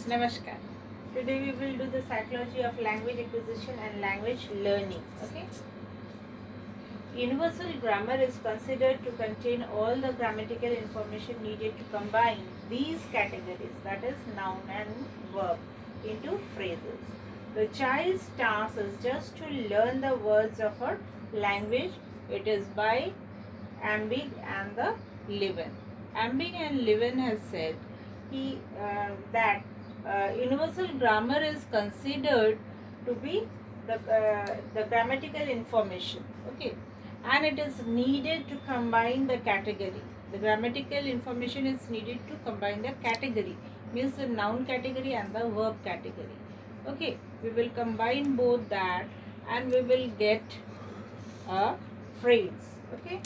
Namaskar. Today we will do the psychology of language acquisition and language learning. Okay. Universal grammar is considered to contain all the grammatical information needed to combine these categories, that is noun and verb, into phrases. The child's task is just to learn the words of her language. It is by Ambig and the Levin. Ambig and Levin has said that universal grammar is considered to be the grammatical information. Okay, and it is needed to combine the category. The grammatical information is needed to combine the category, means the noun category and the verb category. Okay, we will combine both that and we will get a phrase. Okay.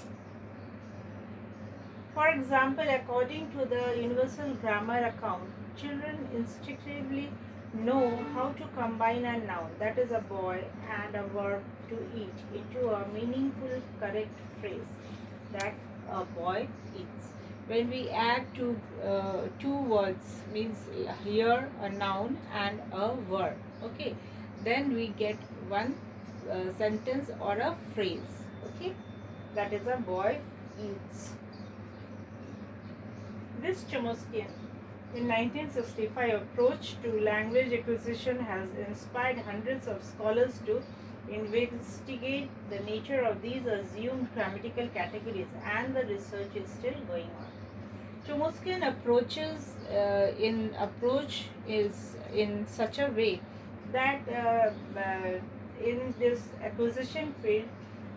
For example, according to the Universal Grammar account, children instinctively know how to combine a noun, that is a boy, and a verb to eat into a meaningful correct phrase, that a boy eats. When we add two words, means here a noun and a verb, okay, then we get one sentence or a phrase, okay, that is a boy eats. This Chomsky in 1965 approach to language acquisition has inspired hundreds of scholars to investigate the nature of these assumed grammatical categories, and the research is still going on. Chomsky's approach is in such a way that in this acquisition field,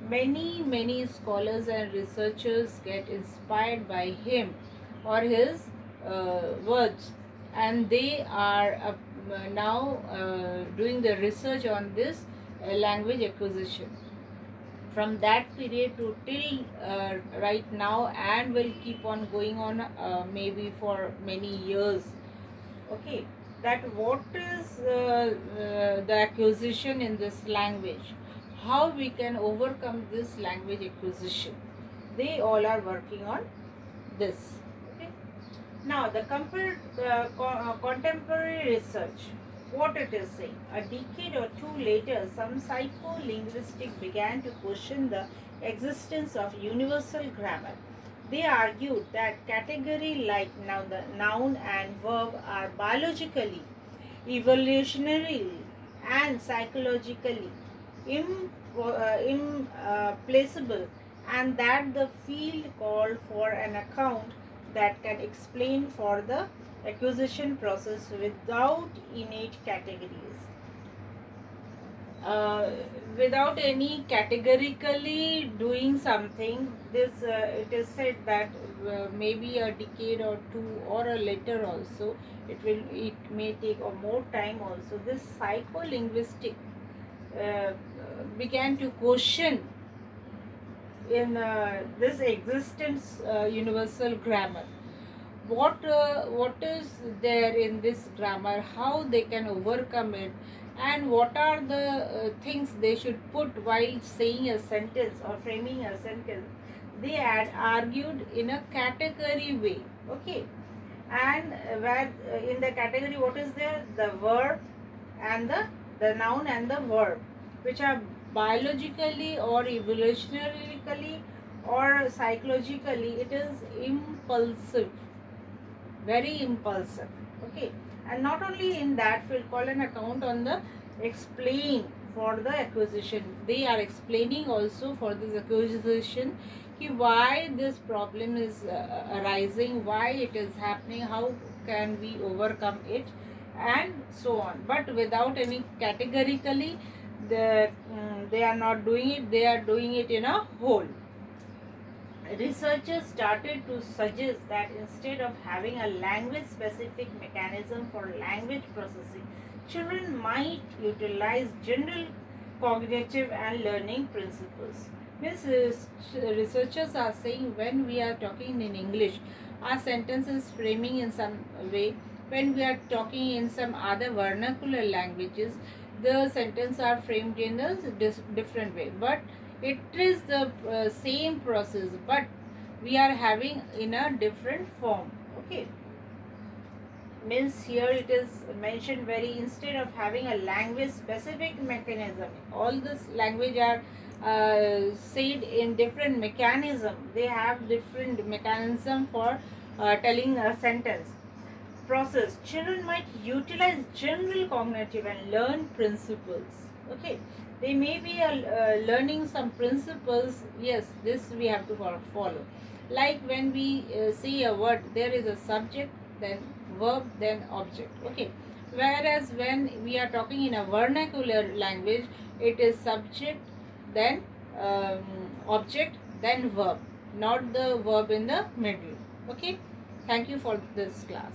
many scholars and researchers get inspired by him or his words, and they are now doing the research on this language acquisition from that period to till right now, and will keep on going on maybe for many years. Okay, that what is the acquisition in this language, how we can overcome this language acquisition, they all are working on this. Okay, now the contemporary research, what it is saying, a decade or two later, some psycholinguistics began to question the existence of universal grammar. They argued that categories like the noun and verb are biologically, evolutionarily, and psychologically implacable, and that the field called for an account that can explain for the acquisition process without innate categories. Without any categorically doing something, this it is said that maybe a decade or two or a later also, it may take or more time also, this psycholinguistic began to question in this existence universal grammar. What is there in this grammar, how they can overcome it, and what are the things they should put while saying a sentence or framing a sentence. They had argued in a category way. Okay, and where in the category, what is there, the verb and the noun and the verb, which are biologically or evolutionarily or psychologically, it is impulsive, very impulsive. Okay, and not only in that, we'll call an account on the explain for the acquisition. They are explaining also for this acquisition why this problem is arising, why it is happening, how can we overcome it, and so on. But without any categorically, they are not doing it, they are doing it in a whole. Researchers started to suggest that instead of having a language specific mechanism for language processing, children might utilize general cognitive and learning principles. Means researchers are saying, when we are talking in English, our sentence is framing in some way. When we are talking in some other vernacular languages, the sentence are framed in a different way. But it is the same process, but we are having in a different form. Okay, means here it is mentioned very, instead of having a language specific mechanism, all this language are said in different mechanism, they have different mechanism for telling a sentence process. Children might utilize general cognitive and learn principles. Okay, they may be learning some principles. Yes, this we have to follow. Like when we see a word, there is a subject, then verb, then object. Okay, whereas when we are talking in a vernacular language, it is subject, then um, object, then verb, not the verb in the middle. Okay, thank you for this class.